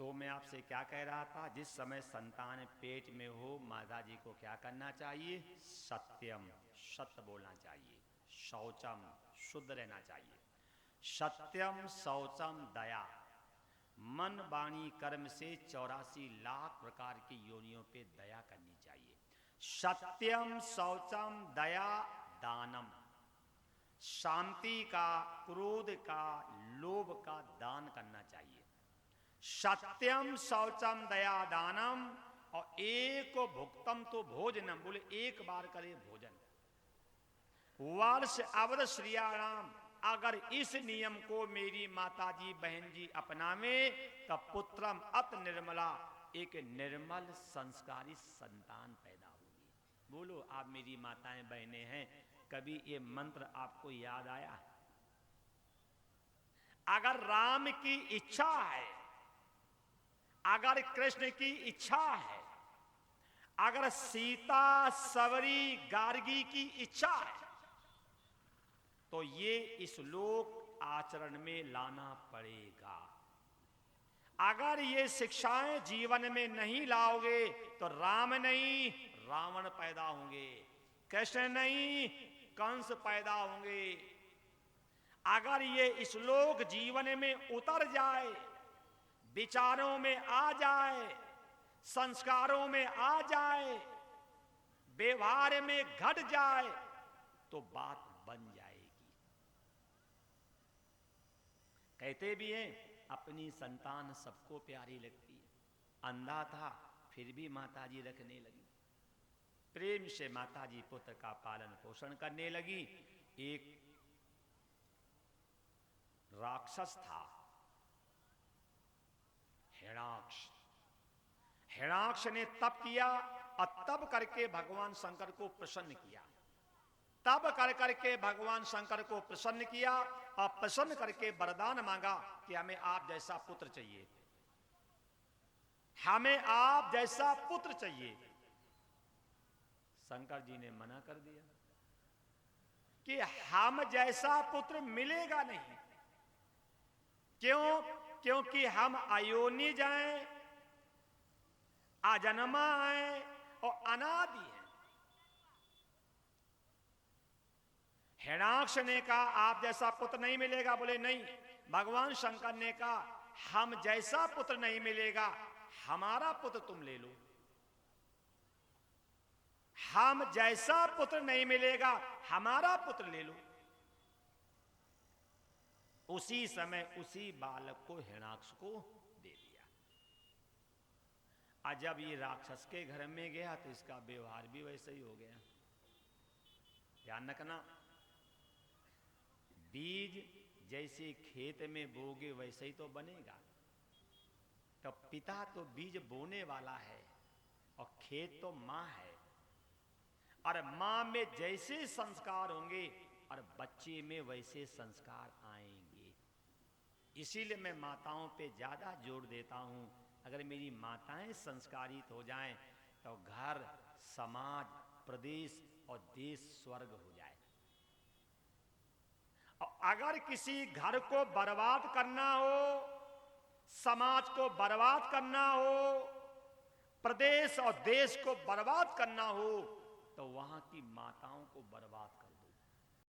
तो मैं आपसे क्या कह रहा था, जिस समय संतान पेट में हो माता जी को क्या करना चाहिए? सत्यम, सत्य बोलना चाहिए। शौचम, शुद्ध रहना चाहिए। सत्यम, शौचम, दया। मन वाणी कर्म से 84 लाख प्रकार की योनियों पे दया करनी चाहिए। सत्यम, शौचम, दया, दानम। शांति का, क्रोध का, लोभ का दान करना चाहिए। सत्यम, शौचम, दया, दानम। और एक भुक्तम तो भोजनम, बोले एक बार करे भोजन। वर्ष अवध श्रियाणाम, अगर इस नियम को मेरी माता जी बहन जी अपनावे तब पुत्रम अत निर्मला, एक निर्मल संस्कारी संतान पैदा होगी। बोलो आप मेरी माताएं बहनें हैं, कभी ये मंत्र आपको याद आया? अगर राम की इच्छा है, अगर कृष्ण की इच्छा है, अगर सीता सबरी गार्गी की इच्छा है, तो ये श्लोक आचरण में लाना पड़ेगा। अगर ये शिक्षाएं जीवन में नहीं लाओगे तो राम नहीं रावण पैदा होंगे, कृष्ण नहीं कंस पैदा होंगे। अगर ये श्लोक जीवन में उतर जाए, विचारों में आ जाए, संस्कारों में आ जाए, व्यवहार में घट जाए, तो बात बन जाएगी। कहते भी हैं अपनी संतान सबको प्यारी लगती है। अंधा था फिर भी माताजी रखने लगी, प्रेम से माताजी पुत्र का पालन पोषण करने लगी। एक राक्षस था हिरणाक्ष। हिरणाक्ष ने तप किया और तप करके भगवान शंकर को प्रसन्न किया। तब कर करके भगवान शंकर को प्रसन्न किया और प्रसन्न करके वरदान मांगा कि हमें आप जैसा पुत्र चाहिए, हमें आप जैसा पुत्र चाहिए। शंकर जी ने मना कर दिया कि हम जैसा पुत्र मिलेगा नहीं। क्यों? क्योंकि हम अयोनि जाएं, अजन्मा आए और अनादि हैं। हिरणाक्ष ने कहा आप जैसा पुत्र नहीं मिलेगा। बोले नहीं। भगवान शंकर ने कहा हम जैसा पुत्र नहीं मिलेगा, हमारा पुत्र तुम ले लो। हम जैसा पुत्र नहीं मिलेगा, हमारा पुत्र ले लो। उसी समय उसी बालक को हिरणाक्ष को दे दिया। आज जब ये राक्षस के घर में गया तो इसका व्यवहार भी वैसे ही हो गया। ध्यान रखना, बीज जैसे खेत में बोगे वैसे ही तो बनेगा। तो पिता तो बीज बोने वाला है और खेत तो मां है, और मां में जैसे संस्कार होंगे और बच्चे में वैसे संस्कार आएंगे। इसीलिए मैं माताओं पे ज्यादा जोर देता हूं। अगर मेरी माताएं संस्कारित हो जाएं तो घर, समाज, प्रदेश और देश स्वर्ग हो जाए। और अगर किसी घर को बर्बाद करना हो, समाज को बर्बाद करना हो, प्रदेश और देश को बर्बाद करना हो, तो वहां की माताओं को बर्बाद कर